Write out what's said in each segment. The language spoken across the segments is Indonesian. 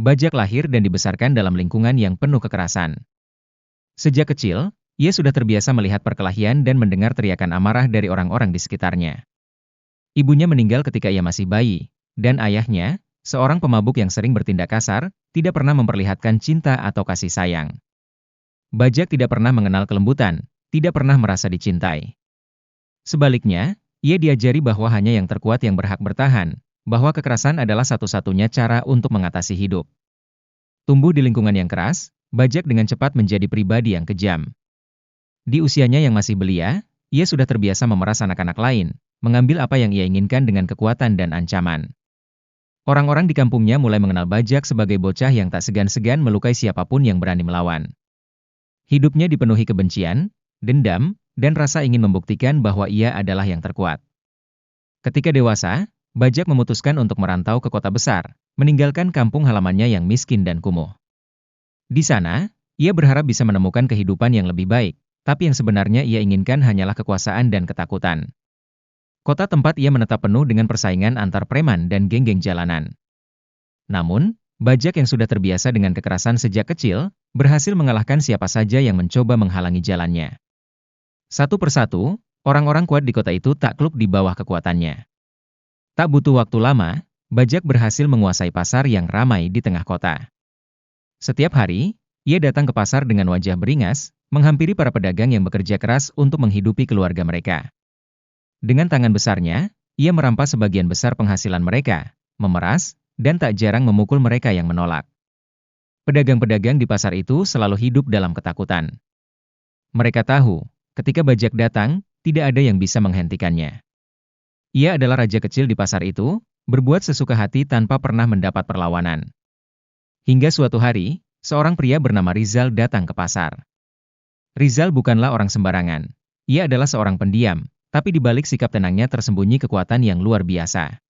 Bajak lahir dan dibesarkan dalam lingkungan yang penuh kekerasan. Sejak kecil, ia sudah terbiasa melihat perkelahian dan mendengar teriakan amarah dari orang-orang di sekitarnya. Ibunya meninggal ketika ia masih bayi, dan ayahnya, seorang pemabuk yang sering bertindak kasar, tidak pernah memperlihatkan cinta atau kasih sayang. Bajak tidak pernah mengenal kelembutan, tidak pernah merasa dicintai. Sebaliknya, ia diajari bahwa hanya yang terkuat yang berhak bertahan, bahwa kekerasan adalah satu-satunya cara untuk mengatasi hidup. Tumbuh di lingkungan yang keras, Bajak dengan cepat menjadi pribadi yang kejam. Di usianya yang masih belia, ia sudah terbiasa memeras anak-anak lain, mengambil apa yang ia inginkan dengan kekuatan dan ancaman. Orang-orang di kampungnya mulai mengenal Bajak sebagai bocah yang tak segan-segan melukai siapapun yang berani melawan. Hidupnya dipenuhi kebencian, dendam, dan rasa ingin membuktikan bahwa ia adalah yang terkuat. Ketika dewasa, Bajak memutuskan untuk merantau ke kota besar, meninggalkan kampung halamannya yang miskin dan kumuh. Di sana, ia berharap bisa menemukan kehidupan yang lebih baik, tapi yang sebenarnya ia inginkan hanyalah kekuasaan dan ketakutan. Kota tempat ia menetap penuh dengan persaingan antar preman dan geng-geng jalanan. Namun, Bajak yang sudah terbiasa dengan kekerasan sejak kecil, berhasil mengalahkan siapa saja yang mencoba menghalangi jalannya. Satu persatu, orang-orang kuat di kota itu takluk di bawah kekuatannya. Tak butuh waktu lama, Bajak berhasil menguasai pasar yang ramai di tengah kota. Setiap hari, ia datang ke pasar dengan wajah beringas, menghampiri para pedagang yang bekerja keras untuk menghidupi keluarga mereka. Dengan tangan besarnya, ia merampas sebagian besar penghasilan mereka, memeras, dan tak jarang memukul mereka yang menolak. Pedagang-pedagang di pasar itu selalu hidup dalam ketakutan. Mereka tahu, ketika Bajak datang, tidak ada yang bisa menghentikannya. Ia adalah raja kecil di pasar itu, berbuat sesuka hati tanpa pernah mendapat perlawanan. Hingga suatu hari, seorang pria bernama Rizal datang ke pasar. Rizal bukanlah orang sembarangan. Ia adalah seorang pendiam, tapi di balik sikap tenangnya tersembunyi kekuatan yang luar biasa.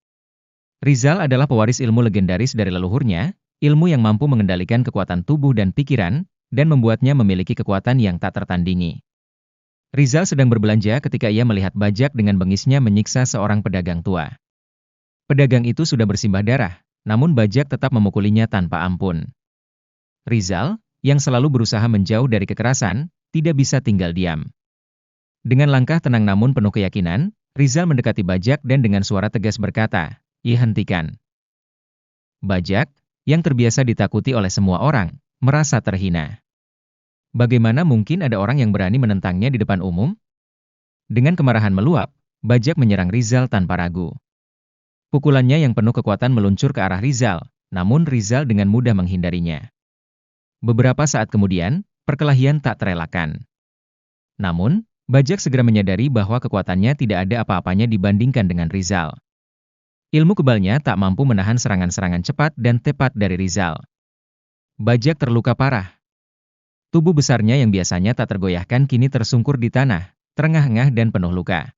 Rizal adalah pewaris ilmu legendaris dari leluhurnya, ilmu yang mampu mengendalikan kekuatan tubuh dan pikiran, dan membuatnya memiliki kekuatan yang tak tertandingi. Rizal sedang berbelanja ketika ia melihat Bajak dengan bengisnya menyiksa seorang pedagang tua. Pedagang itu sudah bersimbah darah, namun Bajak tetap memukulinya tanpa ampun. Rizal, yang selalu berusaha menjauh dari kekerasan, tidak bisa tinggal diam. Dengan langkah tenang namun penuh keyakinan, Rizal mendekati Bajak dan dengan suara tegas berkata, "Hentikan." Bajak, yang terbiasa ditakuti oleh semua orang, merasa terhina. Bagaimana mungkin ada orang yang berani menentangnya di depan umum? Dengan kemarahan meluap, Bajak menyerang Rizal tanpa ragu. Pukulannya yang penuh kekuatan meluncur ke arah Rizal, namun Rizal dengan mudah menghindarinya. Beberapa saat kemudian, perkelahian tak terelakkan. Namun, Bajak segera menyadari bahwa kekuatannya tidak ada apa-apanya dibandingkan dengan Rizal. Ilmu kebalnya tak mampu menahan serangan-serangan cepat dan tepat dari Rizal. Bajak terluka parah. Tubuh besarnya yang biasanya tak tergoyahkan kini tersungkur di tanah, terengah-engah dan penuh luka.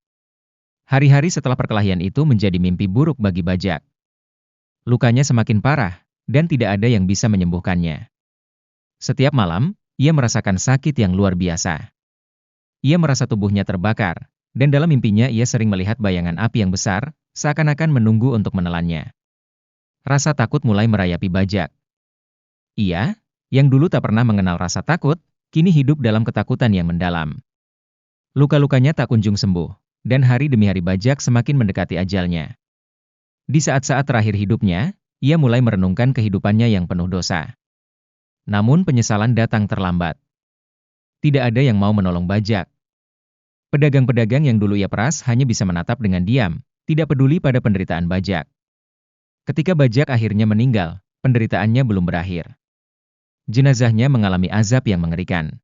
Hari-hari setelah perkelahian itu menjadi mimpi buruk bagi Bajak. Lukanya semakin parah, dan tidak ada yang bisa menyembuhkannya. Setiap malam, ia merasakan sakit yang luar biasa. Ia merasa tubuhnya terbakar, dan dalam mimpinya ia sering melihat bayangan api yang besar, seakan-akan menunggu untuk menelannya. Rasa takut mulai merayapi Bajak. Ia, yang dulu tak pernah mengenal rasa takut, kini hidup dalam ketakutan yang mendalam. Luka-lukanya tak kunjung sembuh, dan hari demi hari Bajak semakin mendekati ajalnya. Di saat-saat terakhir hidupnya, ia mulai merenungkan kehidupannya yang penuh dosa. Namun penyesalan datang terlambat. Tidak ada yang mau menolong Bajak. Pedagang-pedagang yang dulu ia peras hanya bisa menatap dengan diam, tidak peduli pada penderitaan Bajak. Ketika Bajak akhirnya meninggal, penderitaannya belum berakhir. Jenazahnya mengalami azab yang mengerikan.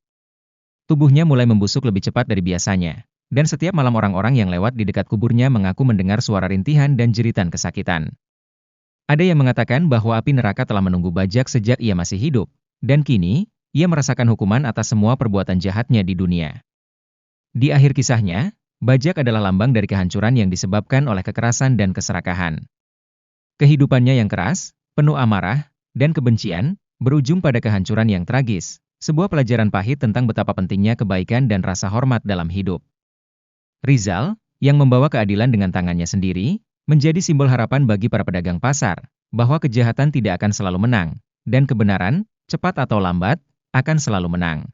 Tubuhnya mulai membusuk lebih cepat dari biasanya, dan setiap malam orang-orang yang lewat di dekat kuburnya mengaku mendengar suara rintihan dan jeritan kesakitan. Ada yang mengatakan bahwa api neraka telah menunggu Bajak sejak ia masih hidup, dan kini, ia merasakan hukuman atas semua perbuatan jahatnya di dunia. Di akhir kisahnya, Bajak adalah lambang dari kehancuran yang disebabkan oleh kekerasan dan keserakahan. Kehidupannya yang keras, penuh amarah, dan kebencian, berujung pada kehancuran yang tragis, sebuah pelajaran pahit tentang betapa pentingnya kebaikan dan rasa hormat dalam hidup. Rizal, yang membawa keadilan dengan tangannya sendiri, menjadi simbol harapan bagi para pedagang pasar, bahwa kejahatan tidak akan selalu menang, dan kebenaran, cepat atau lambat, akan selalu menang.